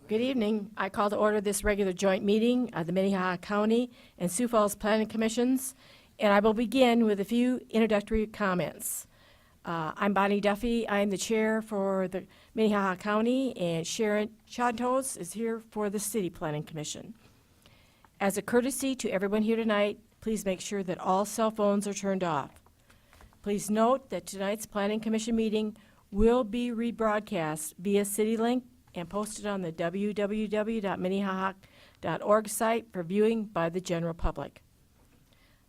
Good evening. I call to order this regular joint meeting of the Minnehaha County and Sioux Falls Planning Commissions, and I will begin with a few introductory comments. I'm Bonnie Duffy. I am the chair for the Minnehaha County, and Sharon Chantos is here for the City Planning Commission. As a courtesy to everyone here tonight, please make sure that all cell phones are turned off. Please note that tonight's Planning Commission meeting will be rebroadcast via CityLink and posted on the www.minnehaha.org site for viewing by the general public.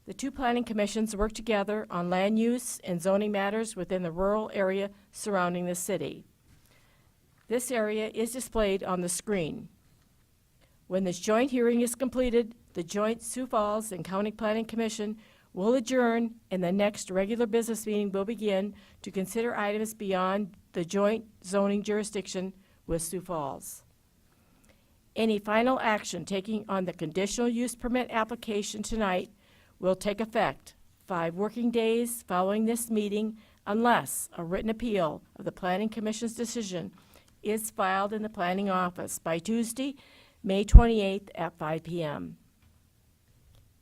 The two planning commissions work together on land use and zoning matters within the rural area surrounding the city. This area is displayed on the screen. When this joint hearing is completed, the joint Sioux Falls and County Planning Commission will adjourn, and the next regular business meeting will begin to consider items beyond the joint zoning jurisdiction with Sioux Falls. Any final action taken on the conditional use permit application tonight will take effect 5 working days following this meeting unless a written appeal of the Planning Commission's decision is filed in the Planning Office by Tuesday, May 28th at 5 p.m.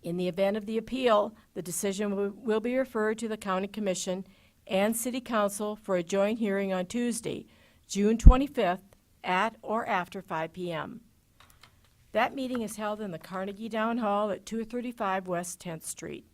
In the event of the appeal, the decision will be referred to the County Commission and City Council for a joint hearing on Tuesday, June 25th at or after 5 p.m. That meeting is held in the Carnegie Down Hall at 235 West 10th Street.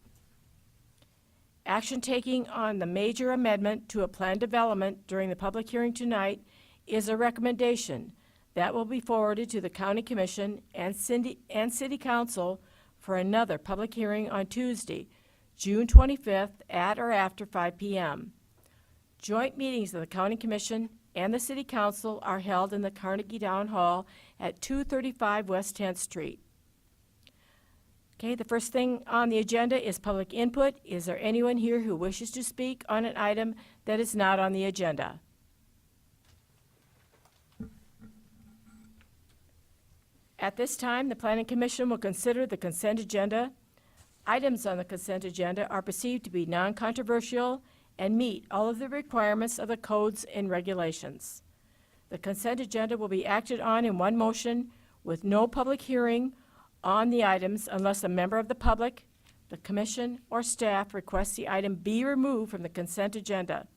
Action taking on the major amendment to a planned development during the public hearing tonight is a recommendation that will be forwarded to the County Commission and City Council for another public hearing on Tuesday, June 25th at or after 5 p.m. Joint meetings of the County Commission and the City Council are held in the Carnegie Down Hall at 235 West 10th Street. Okay, the first thing on the agenda is public input. Is there anyone here who wishes to speak on an item that is not on the agenda? At this time, the Planning Commission will consider the consent agenda. Items on the consent agenda are perceived to be non-controversial and meet all of the requirements of the codes and regulations. The consent agenda will be acted on in one motion with no public hearing on the items unless a member of the public, the commission, or staff requests the item be removed from the consent agenda.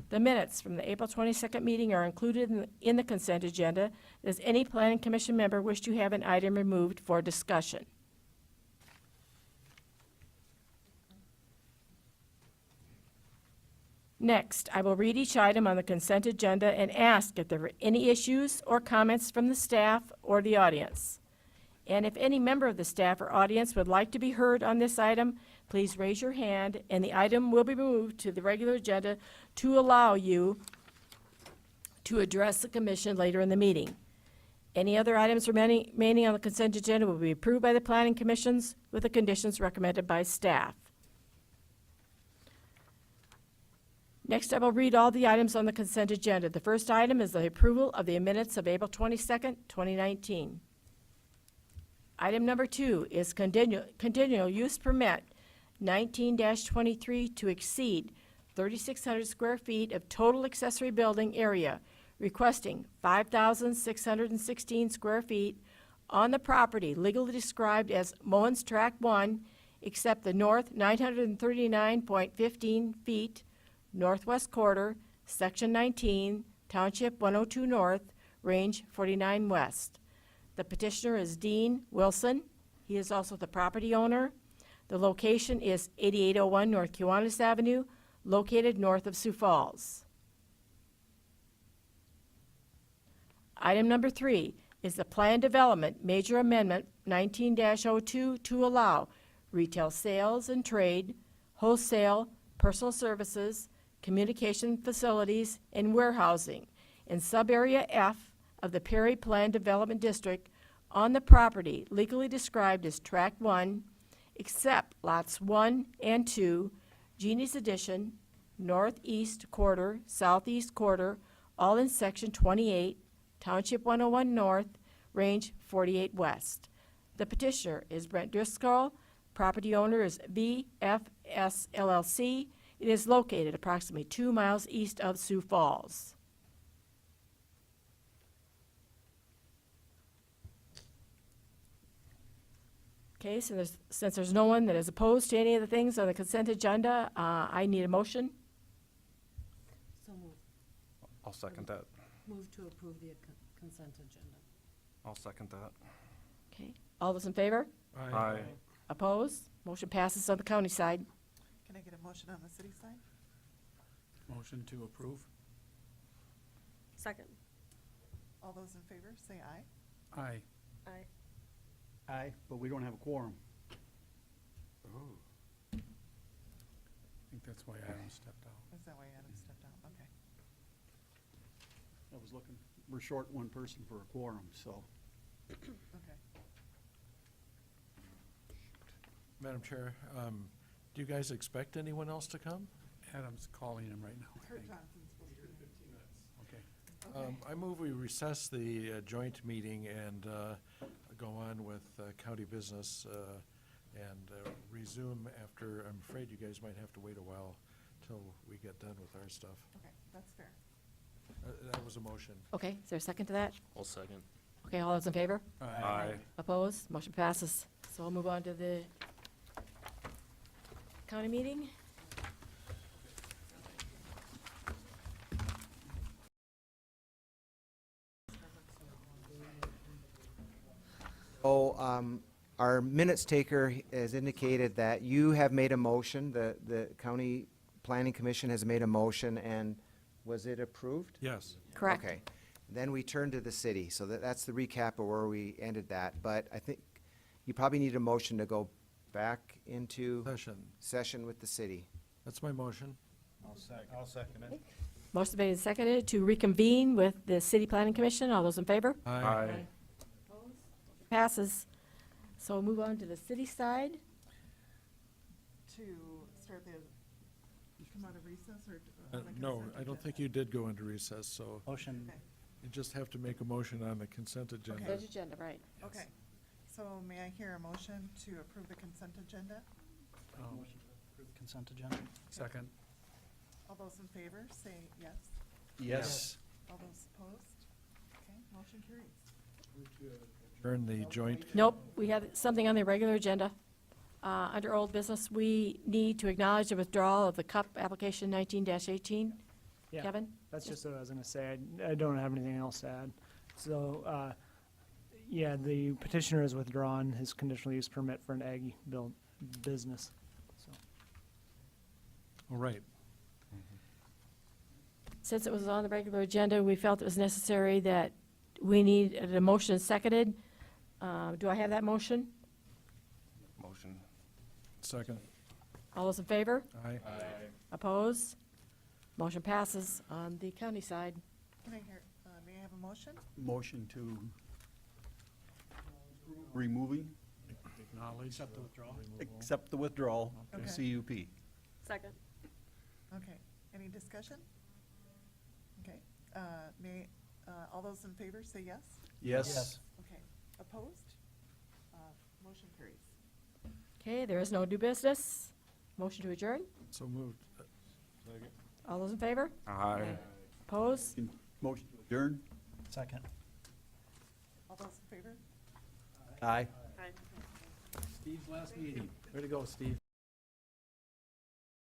The minutes from the April 22nd meeting are included in the consent agenda. Does any Planning Commission member wish to have an item removed for discussion? Next, I will read each item on the consent agenda and ask if there are any issues or comments from the staff or the audience. And if any member of the staff or audience would like to be heard on this item, please raise your hand and the item will be moved to the regular agenda to allow you to address the commission later in the meeting. Any other items remaining on the consent agenda will be approved by the Planning Commissions with the conditions recommended by staff. Next, I will read all the items on the consent agenda. The first item is the approval of the minutes of April 22nd, 2019. Item number 2 is conditional use permit 19-23 to exceed 3,600 square feet of total accessory building area, requesting 5,616 square feet on the property legally described as Moens Tract 1, except the north 939.15 feet, northwest quarter, section 19, township 102 north, range 49 west. The petitioner is Dean Wilson. He is also the property owner. The location is 8801 North Kiwanis Avenue, located north of Sioux Falls. Item number 3 is the planned development major amendment 19-02 to allow retail sales and trade, wholesale, personal services, communication facilities, and warehousing in sub-area F of the Perry Planned Development District on the property legally described as Tract 1, except lots 1 and 2, Jeannie's Addition, northeast quarter, southeast quarter, all in section 28, township 101 north, range 48 west. The petitioner is Brent Driscoll. Property owner is VFS LLC, It is located approximately 2 miles east of Sioux Falls. Okay, so since there's no one that is opposed to any of the things on the consent agenda, I need a motion. So move. I'll second that. Move to approve the consent agenda. I'll second that. Okay, all those in favor? Aye. Opposed? Motion passes on the county side. Can I get a motion on the city side? Motion to approve? Second. All those in favor, say aye. Aye. Aye. Aye, but we don't have a quorum. I think that's why Adam stepped out. Is that why Adam stepped out? Okay. I was looking, we're short one person for a quorum, so. Okay. Madam Chair, do you guys expect anyone else to come? Adam's calling him right now, I Kurt think. Johnson's supposed to be here. Okay. Okay. I move we recess the joint meeting and go on with county business and resume after, I'm afraid you guys might have to wait a while till we get done with our stuff. Okay, that's fair. That was a motion. Okay, is there a second to that? I'll second. Okay, all those in favor? Aye. Opposed? Motion passes. So we'll move on to the county meeting. So, our minutes taker has indicated that you have made a motion, the county planning commission has made a motion, and was it approved? Yes. Correct. Okay. Then we turn to the city, so that's the recap of where we ended that, but I think you probably need a motion to go back into session with the city. That's my motion. I'll second it. Motion made and seconded to reconvene with the city planning commission. All those in favor? Aye. Passes. So we'll move on to the city side. To start the, you come out of recess or? on the No, consent I don't agenda? think you did go into recess, so Motion, Okay. you just have to make a motion on the consent agenda. Okay. Consent agenda, right. Okay, so may I hear a motion to approve the consent agenda? motion to approve the consent agenda? Second. All those in favor, say yes. Yes. All those opposed? Okay, motion carries. Turn the joint. Nope, we have something on the regular agenda. Under old business, we need to acknowledge the withdrawal of the CUP application 19-18. Yeah, Kevin? that's just what I was gonna say. I don't have anything else to add. So, yeah, the petitioner has withdrawn his conditional use permit for an ag build business. So, All right. Since it was on the regular agenda, we felt it was necessary that we need a motion seconded. Do I have that motion? Motion. Second. All those in favor? Aye. Opposed? Motion passes on the county side. Can I hear, may I have a motion? Motion to removing, Acknowledge. Accept the withdrawal. accept the withdrawal, Okay. CUP. Second. Okay, any discussion? Okay, may, all those in favor say yes? Yes. Okay, opposed? Motion carries. Okay, there is no new business. Motion to adjourn. So moved. All those in favor? Aye. Opposed? Motion to adjourn? Second. All those in favor? Aye. Aye. Steve's last meeting. Way to go, Steve.